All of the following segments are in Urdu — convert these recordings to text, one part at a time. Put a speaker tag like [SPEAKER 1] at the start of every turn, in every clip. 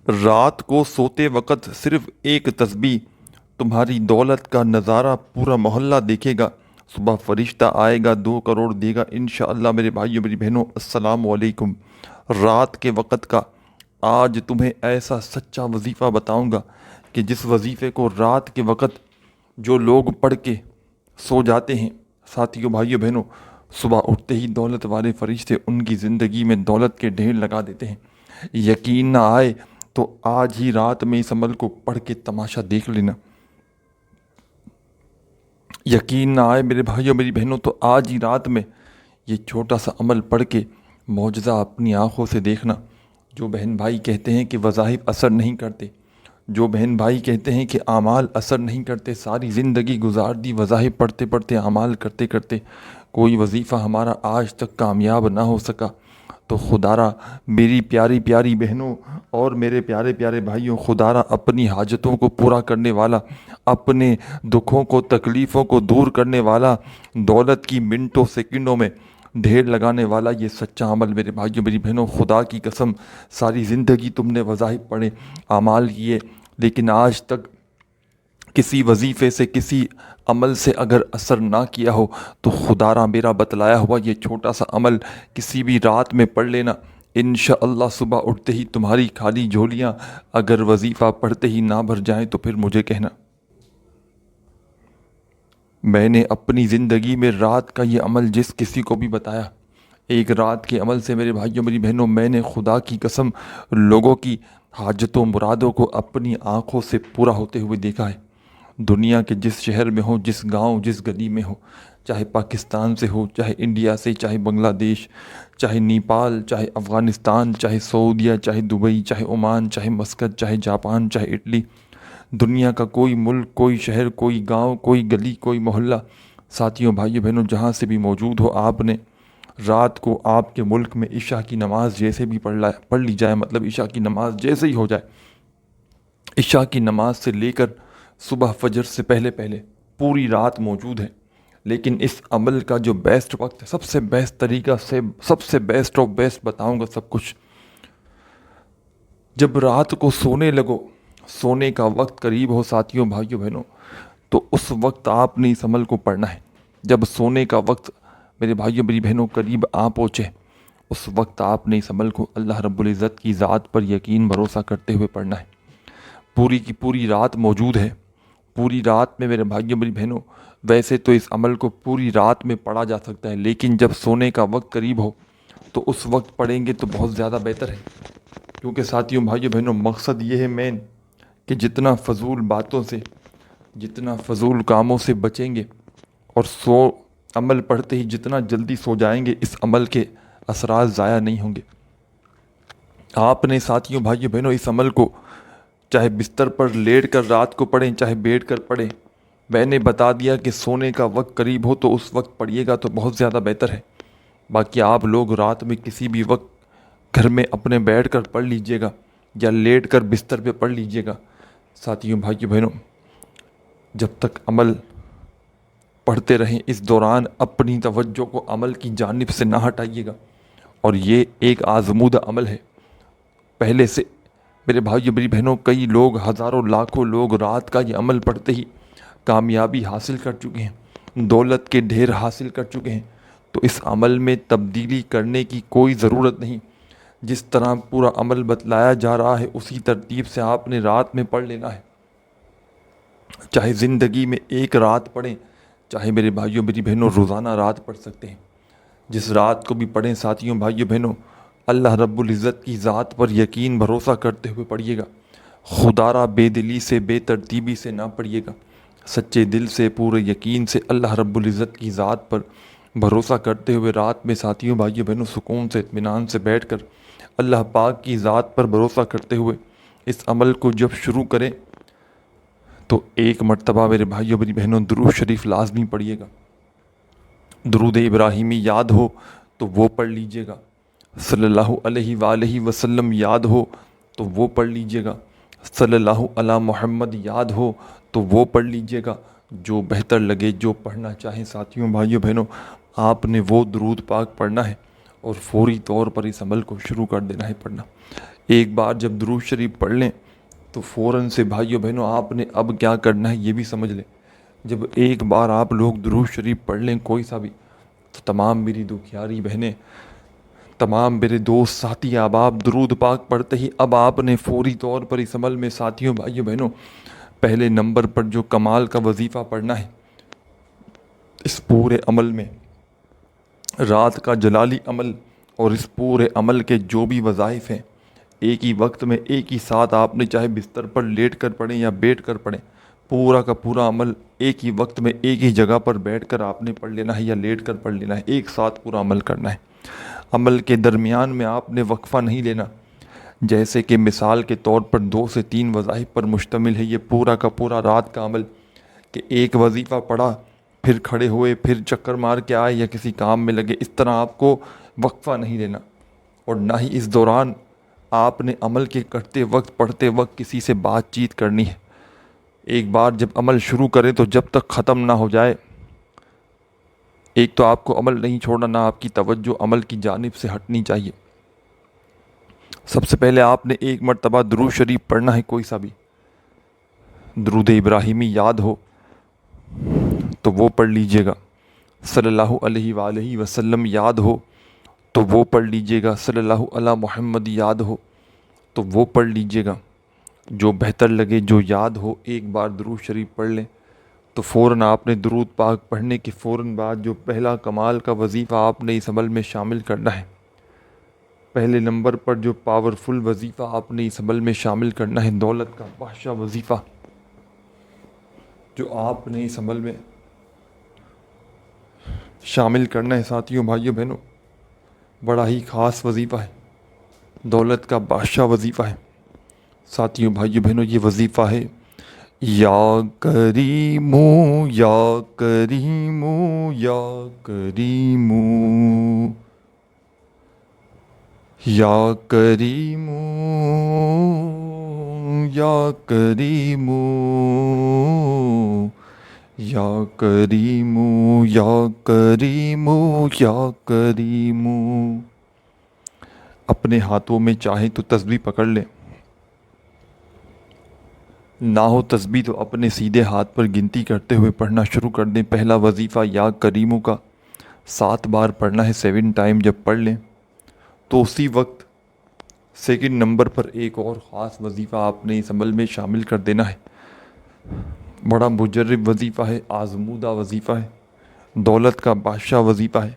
[SPEAKER 1] رات کو سوتے وقت صرف ایک تسبیح تمہاری دولت کا نظارہ پورا محلہ دیکھے گا۔ صبح فرشتہ آئے گا، 2 کروڑ دے گا انشاءاللہ۔ میرے بھائیوں میری بہنوں، السلام علیکم۔ رات کے وقت کا آج تمہیں ایسا سچا وظیفہ بتاؤں گا کہ جس وظیفے کو رات کے وقت جو لوگ پڑھ کے سو جاتے ہیں، ساتھیوں بھائیوں بہنوں، صبح اٹھتے ہی دولت والے فرشتے ان کی زندگی میں دولت کے ڈھیر لگا دیتے ہیں۔ یقین نہ آئے تو آج ہی رات میں اس عمل کو پڑھ کے تماشا دیکھ لینا۔ یقین نہ آئے میرے بھائیوں میری بہنوں تو آج ہی رات میں یہ چھوٹا سا عمل پڑھ کے معجزہ اپنی آنکھوں سے دیکھنا۔ جو بہن بھائی کہتے ہیں کہ وظائف اثر نہیں کرتے، جو بہن بھائی کہتے ہیں کہ اعمال اثر نہیں کرتے، ساری زندگی گزار دی وظائف پڑھتے پڑھتے، اعمال کرتے کرتے، کوئی وظیفہ ہمارا آج تک کامیاب نہ ہو سکا، تو خدارا میری پیاری پیاری بہنوں اور میرے پیارے پیارے بھائیوں، خدارا اپنی حاجتوں کو پورا کرنے والا، اپنے دکھوں کو تکلیفوں کو دور کرنے والا، دولت کی منٹوں سیکنڈوں میں ڈھیر لگانے والا یہ سچا عمل میرے بھائیوں میری بہنوں، خدا کی قسم ساری زندگی تم نے وظائف پڑھے، اعمال کیے، لیکن آج تک کسی وظیفے سے، کسی عمل سے اگر اثر نہ کیا ہو تو خدارا میرا بتلایا ہوا یہ چھوٹا سا عمل کسی بھی رات میں پڑھ لینا۔ انشاءاللہ صبح اٹھتے ہی تمہاری خالی جھولیاں اگر وظیفہ پڑھتے ہی نہ بھر جائیں تو پھر مجھے کہنا۔ میں نے اپنی زندگی میں رات کا یہ عمل جس کسی کو بھی بتایا، ایک رات کے عمل سے میرے بھائیوں میری بہنوں میں نے خدا کی قسم لوگوں کی حاجتوں مرادوں کو اپنی آنکھوں سے پورا ہوتے ہوئے دیکھا ہے۔ دنیا کے جس شہر میں ہو، جس گاؤں، جس گلی میں ہو، چاہے پاکستان سے ہو، چاہے انڈیا سے، چاہے بنگلہ دیش، چاہے نیپال، چاہے افغانستان، چاہے سعودیہ، چاہے دبئی، چاہے عمان، چاہے مسقط، چاہے جاپان، چاہے اٹلی، دنیا کا کوئی ملک، کوئی شہر، کوئی گاؤں، کوئی گلی، کوئی محلہ، ساتھیوں بھائیوں بہنوں جہاں سے بھی موجود ہو، آپ نے رات کو آپ کے ملک میں عشاء کی نماز جیسے بھی پڑھ لی جائے، مطلب عشاء کی نماز جیسے ہی ہو جائے، عشاء کی نماز سے لے کر صبح فجر سے پہلے پہلے پوری رات موجود ہے۔ لیکن اس عمل کا جو بیسٹ وقت ہے، سب سے بیسٹ طریقہ سے، سب سے بیسٹ آف بیسٹ بتاؤں گا سب کچھ، جب رات کو سونے لگو، سونے کا وقت قریب ہو ساتھیوں بھائیوں بہنوں، تو اس وقت آپ نے اس عمل کو پڑھنا ہے۔ جب سونے کا وقت میرے بھائیوں میری بہنوں قریب آ پہنچے، اس وقت آپ نے اس عمل کو اللہ رب العزت کی ذات پر یقین بھروسہ کرتے ہوئے پڑھنا ہے۔ پوری کی پوری رات موجود ہے۔ پوری رات میں میرے بھائیوں میری بہنوں، ویسے تو اس عمل کو پوری رات میں پڑھا جا سکتا ہے، لیکن جب سونے کا وقت قریب ہو تو اس وقت پڑھیں گے تو بہت زیادہ بہتر ہے، کیونکہ ساتھیوں بھائیوں بہنوں مقصد یہ ہے مین کہ جتنا فضول باتوں سے، جتنا فضول کاموں سے بچیں گے اور عمل پڑھتے ہی جتنا جلدی سو جائیں گے، اس عمل کے اثرات ضائع نہیں ہوں گے۔ آپ نے ساتھیوں بھائیوں بہنوں اس عمل کو چاہے بستر پر لیٹ کر رات کو پڑھیں، چاہے بیٹھ کر پڑھیں، میں نے بتا دیا کہ سونے کا وقت قریب ہو تو اس وقت پڑھیے گا تو بہت زیادہ بہتر ہے۔ باقی آپ لوگ رات میں کسی بھی وقت گھر میں اپنے بیٹھ کر پڑھ لیجئے گا یا لیٹ کر بستر پہ پڑھ لیجئے گا۔ ساتھیوں بھائیوں بہنوں، جب تک عمل پڑھتے رہیں اس دوران اپنی توجہ کو عمل کی جانب سے نہ ہٹائیے گا، اور یہ ایک آزمودہ عمل ہے۔ پہلے سے میرے بھائیوں میری بہنوں کئی لوگ، ہزاروں لاکھوں لوگ رات کا یہ عمل پڑھتے ہی کامیابی حاصل کر چکے ہیں، دولت کے ڈھیر حاصل کر چکے ہیں۔ تو اس عمل میں تبدیلی کرنے کی کوئی ضرورت نہیں۔ جس طرح پورا عمل بتلایا جا رہا ہے اسی ترتیب سے آپ نے رات میں پڑھ لینا ہے۔ چاہے زندگی میں ایک رات پڑھیں، چاہے میرے بھائیوں میری بہنوں روزانہ رات پڑھ سکتے ہیں۔ جس رات کو بھی پڑھیں ساتھیوں بھائیوں بہنوں، اللہ رب العزت کی ذات پر یقین بھروسہ کرتے ہوئے پڑھیے گا۔ خدارا بے دلی سے، بے ترتیبی سے نہ پڑھیے گا، سچے دل سے، پورے یقین سے اللہ رب العزت کی ذات پر بھروسہ کرتے ہوئے رات میں ساتھیوں بھائیوں بہنوں سکون سے، اطمینان سے بیٹھ کر اللہ پاک کی ذات پر بھروسہ کرتے ہوئے اس عمل کو جب شروع کریں تو ایک مرتبہ میرے بھائیوں میری بہنوں درود شریف لازمی پڑھیے گا۔ درود ابراہیمی یاد ہو تو وہ پڑھ لیجئے گا، صلی اللہ علیہ وآلہ وسلم یاد ہو تو وہ پڑھ لیجئے گا، صلی اللہ علی محمد یاد ہو تو وہ پڑھ لیجئے گا۔ جو بہتر لگے، جو پڑھنا چاہیں ساتھیوں بھائیوں بہنوں، آپ نے وہ درود پاک پڑھنا ہے اور فوری طور پر اس عمل کو شروع کر دینا ہے پڑھنا۔ ایک بار جب درود شریف پڑھ لیں تو فوراً سے بھائیو بہنوں آپ نے اب کیا کرنا ہے یہ بھی سمجھ لیں. جب ایک بار آپ لوگ درود شریف پڑھ لیں کوئی سا بھی، تو تمام میری دکھیاری بہنیں، تمام میرے دوست ساتھی احباب، درود پاک پڑھتے ہی اب آپ نے فوری طور پر اس عمل میں ساتھیوں بھائیو بہنوں پہلے نمبر پر جو کمال کا وظیفہ پڑھنا ہے. اس پورے عمل میں رات کا جلالی عمل اور اس پورے عمل کے جو بھی وظائف ہیں ایک ہی وقت میں ایک ہی ساتھ آپ نے چاہے بستر پر لیٹ کر پڑھیں یا بیٹھ کر پڑھیں، پورا کا پورا عمل ایک ہی وقت میں ایک ہی جگہ پر بیٹھ کر آپ نے پڑھ لینا ہے یا لیٹ کر پڑھ لینا ہے، ایک ساتھ پورا عمل کرنا ہے. عمل کے درمیان میں آپ نے وقفہ نہیں لینا. جیسے کہ مثال کے طور پر 2 سے 3 وظائف پر مشتمل ہے یہ پورا کا پورا رات کا عمل، کہ ایک وظیفہ پڑھا پھر کھڑے ہوئے پھر چکر مار کے آئے یا کسی کام میں لگے، اس طرح آپ کو وقفہ نہیں لینا. اور نہ ہی اس دوران آپ نے عمل کے کرتے وقت پڑھتے وقت کسی سے بات چیت کرنی ہے. ایک بار جب عمل شروع کریں تو جب تک ختم نہ ہو جائے، ایک تو آپ کو عمل نہیں چھوڑنا، نہ آپ کی توجہ عمل کی جانب سے ہٹنی چاہیے. سب سے پہلے آپ نے ایک مرتبہ درود شریف پڑھنا ہے، کوئی سا بھی درود ابراہیمی یاد ہو تو وہ پڑھ لیجئے گا. صلی اللہ علیہ وآلہ وسلم یاد ہو تو وہ پڑھ لیجئے گا. صلی اللہ علی محمد یاد ہو تو وہ پڑھ لیجئے گا. جو بہتر لگے، جو یاد ہو، ایک بار درود شریف پڑھ لیں تو فوراً آپ نے درود پاک پڑھنے کے فوراً بعد جو پہلا کمال کا وظیفہ آپ نے اس عمل میں شامل کرنا ہے، پہلے نمبر پر جو پاورفل وظیفہ آپ نے اس عمل میں شامل کرنا ہے، دولت کا بادشاہ وظیفہ جو آپ نے اس عمل میں شامل کرنا ہے ساتھیوں بھائیوں بہنوں، بڑا ہی خاص وظیفہ ہے، دولت کا بادشاہ وظیفہ ہے. ساتھیوں بھائیوں بہنوں یہ وظیفہ ہے یا کریمو یا کریمو یا کریمو یا کریمو یا کریمو یا کریمو یا کریمو یا کریمو. اپنے ہاتھوں میں چاہے تو تسبیح پکڑ لیں، نہ ہو تسبیح تو اپنے سیدھے ہاتھ پر گنتی کرتے ہوئے پڑھنا شروع کر دیں. پہلا وظیفہ یا کریمو کا 7 بار پڑھنا ہے. 7 ٹائم جب پڑھ لیں تو اسی وقت سیکنڈ نمبر پر ایک اور خاص وظیفہ آپ نے اس عمل میں شامل کر دینا ہے. بڑا مجرب وظیفہ ہے، آزمودہ وظیفہ ہے، دولت کا بادشاہ وظیفہ ہے.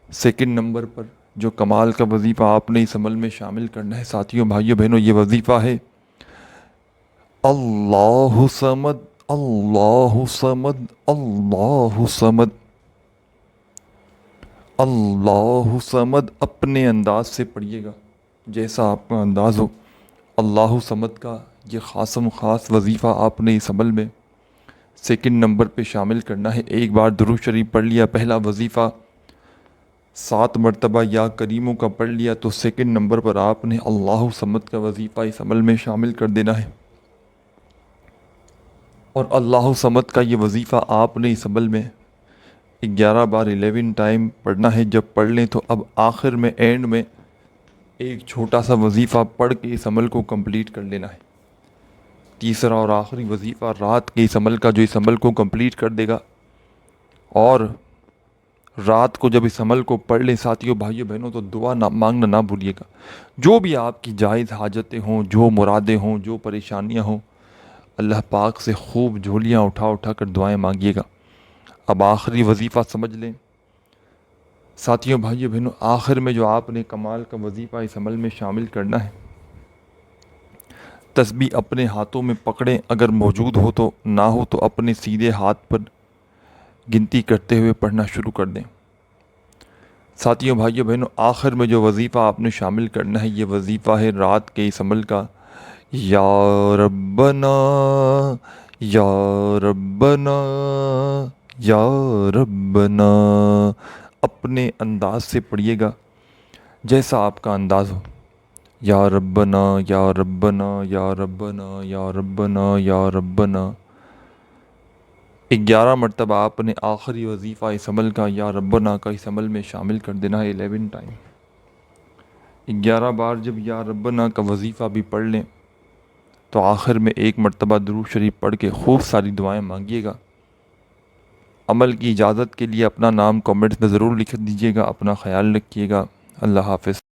[SPEAKER 1] سیکنڈ نمبر پر جو کمال کا وظیفہ آپ نے اس عمل میں شامل کرنا ہے ساتھیوں بھائیوں بہنوں یہ وظیفہ ہے اللہ صمد اللہ صمد اللہ صمد اللہ صمد. اپنے انداز سے پڑھیے گا جیسا آپ کا انداز ہو. اللہ صمد کا یہ خاص وظیفہ آپ نے اس عمل میں سیکنڈ نمبر پہ شامل کرنا ہے. ایک بار درود شریف پڑھ لیا، پہلا وظیفہ 7 مرتبہ یا کریموں کا پڑھ لیا تو سیکنڈ نمبر پر آپ نے اللہ صمد کا وظیفہ اس عمل میں شامل کر دینا ہے. اور اللہ صمد کا یہ وظیفہ آپ نے اس عمل میں 11 بار 11 ٹائم پڑھنا ہے. جب پڑھ لیں تو اب آخر میں اینڈ میں ایک چھوٹا سا وظیفہ پڑھ کے اس عمل کو کمپلیٹ کر لینا ہے. تیسرا اور آخری وظیفہ رات کے اس عمل کا جو اس عمل کو کمپلیٹ کر دے گا. اور رات کو جب اس عمل کو پڑھ لیں ساتھیوں بھائیوں بہنوں تو دعا مانگنا نہ بھولیے گا. جو بھی آپ کی جائز حاجتیں ہوں، جو مرادیں ہوں، جو پریشانیاں ہوں، اللہ پاک سے خوب جھولیاں اٹھا کر دعائیں مانگیے گا. اب آخری وظیفہ سمجھ لیں ساتھیوں بھائیوں بہنوں، آخر میں جو آپ نے کمال کا وظیفہ اس عمل میں شامل کرنا ہے، تسبیح اپنے ہاتھوں میں پکڑیں، اگر موجود ہو تو، نہ ہو تو اپنے سیدھے ہاتھ پر گنتی کرتے ہوئے پڑھنا شروع کر دیں. ساتھیوں بھائیوں بہنوں آخر میں جو وظیفہ آپ نے شامل کرنا ہے یہ وظیفہ ہے رات کے اس عمل کا یا ربنا یا ربنا یا ربنا. اپنے انداز سے پڑھیے گا جیسا آپ کا انداز ہو. یا ربنا یا ربنا یا ربنا یا ربنا یا ربنا. 11 مرتبہ آپ نے آخری وظیفہ اس عمل کا یا ربنا کا اس عمل میں شامل کر دینا ہے 11 ٹائم. 11 بار جب یا ربنا کا وظیفہ بھی پڑھ لیں تو آخر میں ایک مرتبہ درود شریف پڑھ کے خوب ساری دعائیں مانگیے گا۔ عمل کی اجازت کے لیے اپنا نام کمنٹس میں ضرور لکھ دیجیے گا۔ اپنا خیال رکھیے گا۔ اللہ حافظ۔